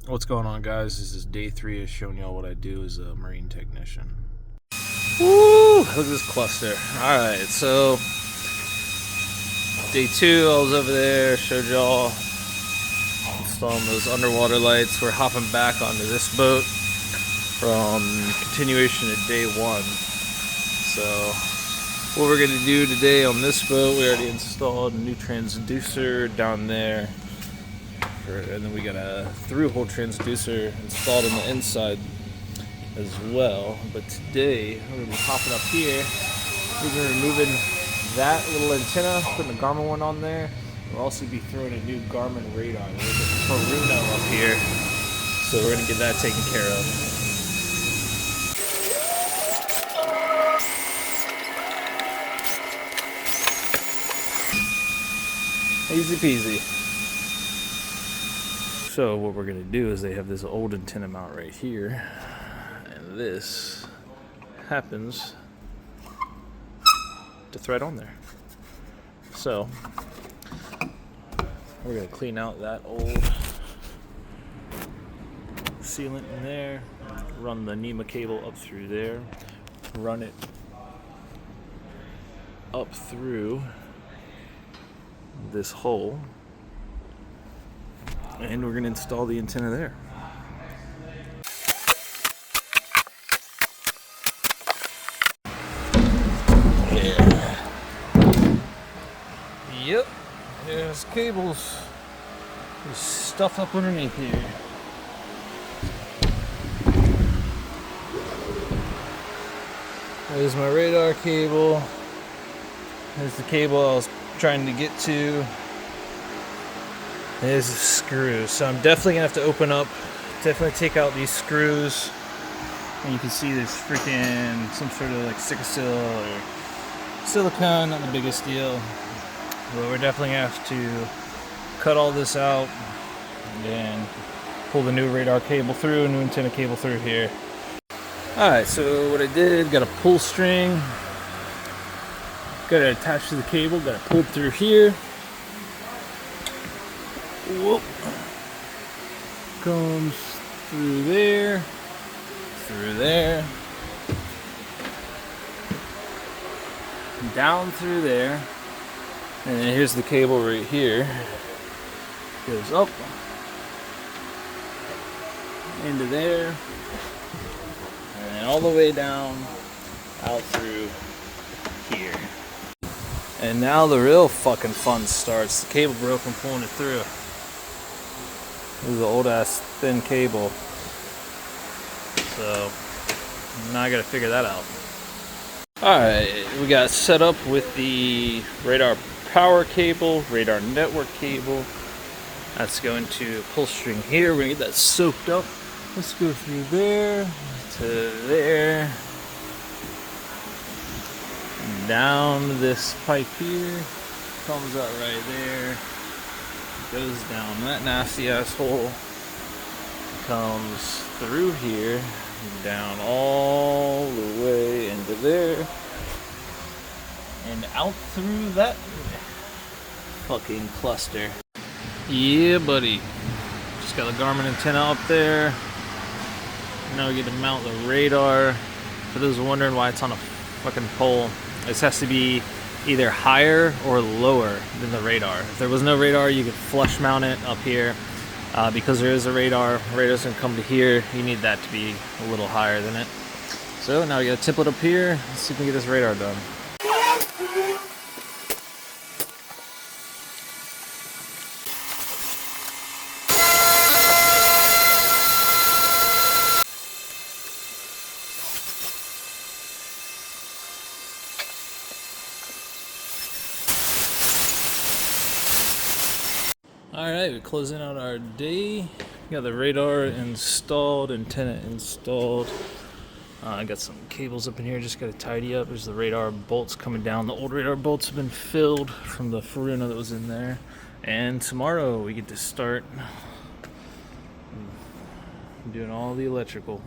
What's going on, guys? This is day 3 of showing y'all what I do as a marine technician. Woo! Look at this cluster. Alright, so day 2, I was over there, showed y'all installing those underwater lights. We're hopping back onto this boat from continuation of day 1. So what we're going to do today on this boat, we already installed a new transducer down there. And then we got a through-hole transducer installed on the inside as well. But today, we're going to be hopping up here. We're going to be removing that little antenna, putting a Garmin one on there. We'll also be throwing a new Garmin radar. There's a Peruno up here. So we're going to get that taken care of. Easy peasy. So what we're going to do is they have this old antenna mount right here, and this happens to thread on there. So we're going to clean out that old sealant in there, run the NEMA cable up through there, run it up through this hole, and we're going to install the antenna there. Yeah. Yep. There's cables. There's stuff up underneath here. There's my radar cable. There's the cable I was trying to get to. There's the screws. So I'm definitely gonna have to open up, definitely take out these screws. And you can see there's freaking some sort of like Sikastil or silicone, not the biggest deal. But we're definitely gonna have to cut all this out and then pull the new radar cable through, new antenna cable through here. Alright, so what I did, got a pull string, got it attached to the cable, got it pulled through here. Whoop. Comes through there, down through there, and then here's the cable right here. Goes up into there, and then all the way down out through here. And now the real fucking fun starts. The cable broke from pulling it through. This is an old ass thin cable. So now I gotta figure that out. Alright, we got set up with the radar power cable, radar network cable. That's going to pull string here. We're gonna get that soaked up. Let's go through there to there. Down this pipe here. Comes out right there. Goes down that nasty ass hole, comes through here, down all the way into there, and out through that fucking cluster. Yeah, buddy. Just got the Garmin antenna up there. Now we get to mount the radar. For those wondering why it's on a fucking pole, this has to be either higher or lower than the radar. If there was no radar, you could flush mount it up here. Because there is a radar, radar's gonna come to here. You need that to be a little higher than it. So now we got a template up here. Let's see if we can get this radar done. Alright, we're closing out our day. We got the radar installed, antenna installed. I got some cables up in here, just got to tidy up. There's the radar bolts coming down. The old radar bolts have been filled from the Peruno that was in there. And tomorrow we get to start doing all the electrical.